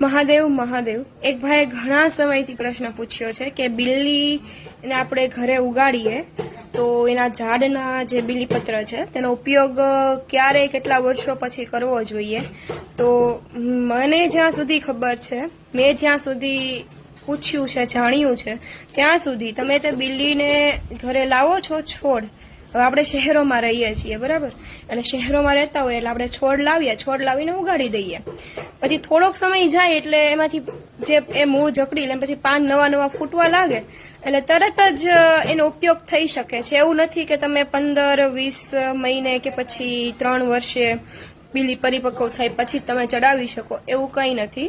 મહાદેવ મહાદેવ એક ભાઈએ ઘણા સમયથી પ્રશ્ન પૂછ્યો છે કે બિલ્લીને આપણે ઘરે ઉગાડીએ તો એના ઝાડના જે બીલીપત્ર છે તેનો ઉપયોગ ક્યારે કેટલા વર્ષો પછી કરવો જોઈએ। તો મને જ્યાં સુધી ખબર છે, મેં જ્યાં સુધી પૂછ્યું છે, જાણ્યું છે ત્યાં સુધી તમે તે બિલ્લીને ઘરે લાવો છો છોડ। હવે આપણે શહેરોમાં રહીએ છીએ, બરાબર, અને શહેરોમાં રહેતા હોય એટલે આપણે છોડ લાવીએ, છોડ લાવીને ઉગાડી દઈએ। પછી થોડોક સમય જાય એટલે એમાંથી જે એ મૂળ જકડી લે, પછી પાન નવા નવા ફૂટવા લાગે એટલે તરત જ એનો ઉપયોગ થઈ શકે છે। એવું નથી કે તમે 15-20 મહિને કે પછી 3 વર્ષે બીલી પરિપક્વ થાય પછી તમે ચડાવી શકો, એવું કંઈ નથી।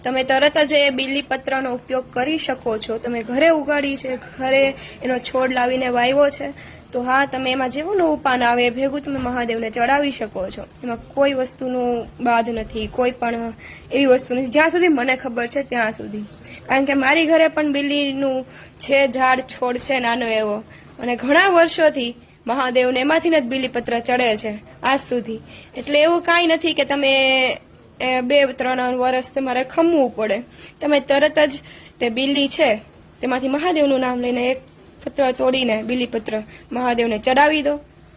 તમે તરત જ એ બીલીપત્રનો ઉપયોગ કરી શકો છો। તમે ઘરે ઉગાડી છે, ઘરે એનો છોડ લાવીને વાવ્યો છે, તો હા, તમે એમાં જેવું નવું પાન આવે એ ભેગું તમે મહાદેવને ચડાવી શકો છો। એમાં કોઈ વસ્તુનું બાદ નથી, કોઈ પણ એવી વસ્તુ નથી, જ્યાં સુધી મને ખબર છે ત્યાં સુધી। કારણ કે મારી ઘરે પણ બિલ્લીનું છે ઝાડ, છોડ છે નાનો એવો, અને ઘણા વર્ષોથી મહાદેવને એમાંથીને જ બીલીપત્ર ચડે છે આજ સુધી। એટલે એવું કાંઈ નથી કે તમે 2-3 વર્ષ તમારે ખમવું પડે। તમે તરત જ તે બિલ્લી છે તેમાંથી મહાદેવનું નામ લઈને એક પત્ર તોડીને બીલીપત્ર મહાદેવને ચડાવી દો,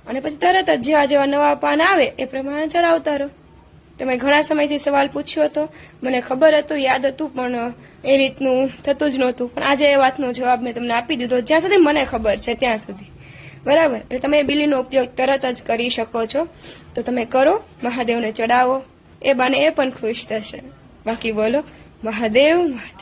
અને પછી તરત જ જેવા જેવા નવા પાન આવે એ પ્રમાણે ચડાવતા રહો। તમે ઘણા સમયથી સવાલ પૂછ્યો હતો, મને ખબર હતું, યાદ હતું, પણ એ રીતનું થતું જ નહોતું, પણ આજે એ વાતનો જવાબ મેં તમને આપી દીધો જ્યાં સુધી મને ખબર છે ત્યાં સુધી, બરાબર। એટલે તમે બિલ્લીનો ઉપયોગ તરત જ કરી શકો છો, તો તમે કરો, મહાદેવને ચડાવો, એ બાને એ પણ ખુશ થશે। બાકી બોલો મહાદેવ મહાદેવ।